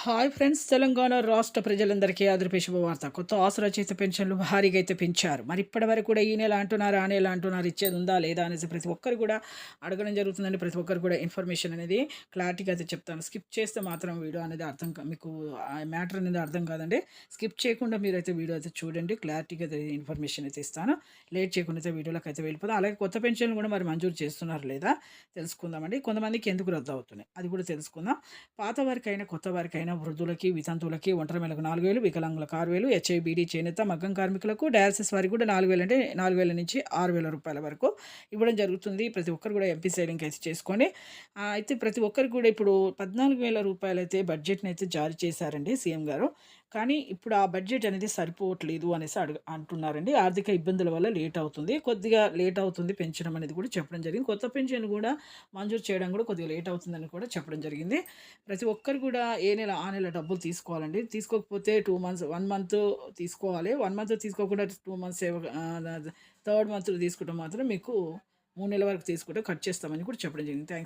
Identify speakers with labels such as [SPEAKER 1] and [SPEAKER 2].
[SPEAKER 1] Hi friends, Telangana రాష్ట్ర ప్రజలందరికీ ఆదరపు శుభవార్త. కొత్త ఆసరా చేత పెన్షన్లు భారీగా అయితే పెంచారు. మరి ఇప్పటివరకు కూడా ఈ నెల అంటున్నారు, ఆ నెల అంటున్నారు, ఇచ్చేది ఉందా లేదా అనేసి ప్రతి ఒక్కరు కూడా అడగడం జరుగుతుందండి. ప్రతి ఒక్కరు కూడా ఇన్ఫర్మేషన్ అనేది క్లారిటీగా అయితే చెప్తాను. స్కిప్ చేస్తే మాత్రం వీడియో అనేది మీకు ఆ మ్యాటర్ అనేది అర్థం కాదండి. స్కిప్ చేయకుండా మీరైతే వీడియో అయితే చూడండి. క్లారిటీగా అయితే ఇన్ఫర్మేషన్ అయితే ఇస్తాను. లేట్ చేయకుండా అయితే వీడియోలోకి అయితే వెళ్ళిపోతాం. అలాగే కొత్త పెన్షన్లు కూడా మరి మంజూరు చేస్తున్నారు లేదా తెలుసుకుందామండి. కొంతమందికి ఎందుకు రద్దు అవుతున్నాయి అది కూడా తెలుసుకుందాం. పాత వారికైనా, కొత్త వారికైనా, వృద్ధులకి, వితంతువులకి, ఒంటరి మహిళలకు 4,000, వికలాంగులకు 6,000, హెచ్ఐబీడీ, చేనేత, మగ్గం కార్మికులకు, డయాలసిస్ వారికి కూడా 4,000 అంటే 4,000 నుంచి 6,000 రూపాయల వరకు ఇవ్వడం జరుగుతుంది. ప్రతి ఒక్కరు కూడా ఎంపీ సేవింగ్ అయితే చేసుకోండి. అయితే ప్రతి ఒక్కరికి కూడా ఇప్పుడు 14,000 రూపాయలైతే బడ్జెట్‌ని అయితే జారీ చేశారండి సీఎం గారు. కానీ ఇప్పుడు ఆ బడ్జెట్ అనేది సరిపోవట్లేదు అనేసి అంటున్నారండి. ఆర్థిక ఇబ్బందుల వల్ల లేట్ అవుతుంది. కొద్దిగా లేట్ అవుతుంది పెంచడం అనేది కూడా చెప్పడం జరిగింది. కొత్త పెన్షన్ కూడా మంజూరు చేయడం కూడా కొద్దిగా లేట్ అవుతుందని కూడా చెప్పడం జరిగింది. ప్రతి ఒక్కరు కూడా ఏ నెల ఆ నెల డబ్బులు తీసుకోవాలండి. తీసుకోకపోతే 2 మంత్స్, 1 మంత్ తీసుకోవాలి. 1 మంత్ తీసుకోకుండా 2 మంత్స్ థర్డ్ మంత్ తీసుకుంటే మాత్రం మీకు 3 నెలల వరకు తీసుకుంటే కట్ చేస్తామని కూడా చెప్పడం జరిగింది. థాంక్స్.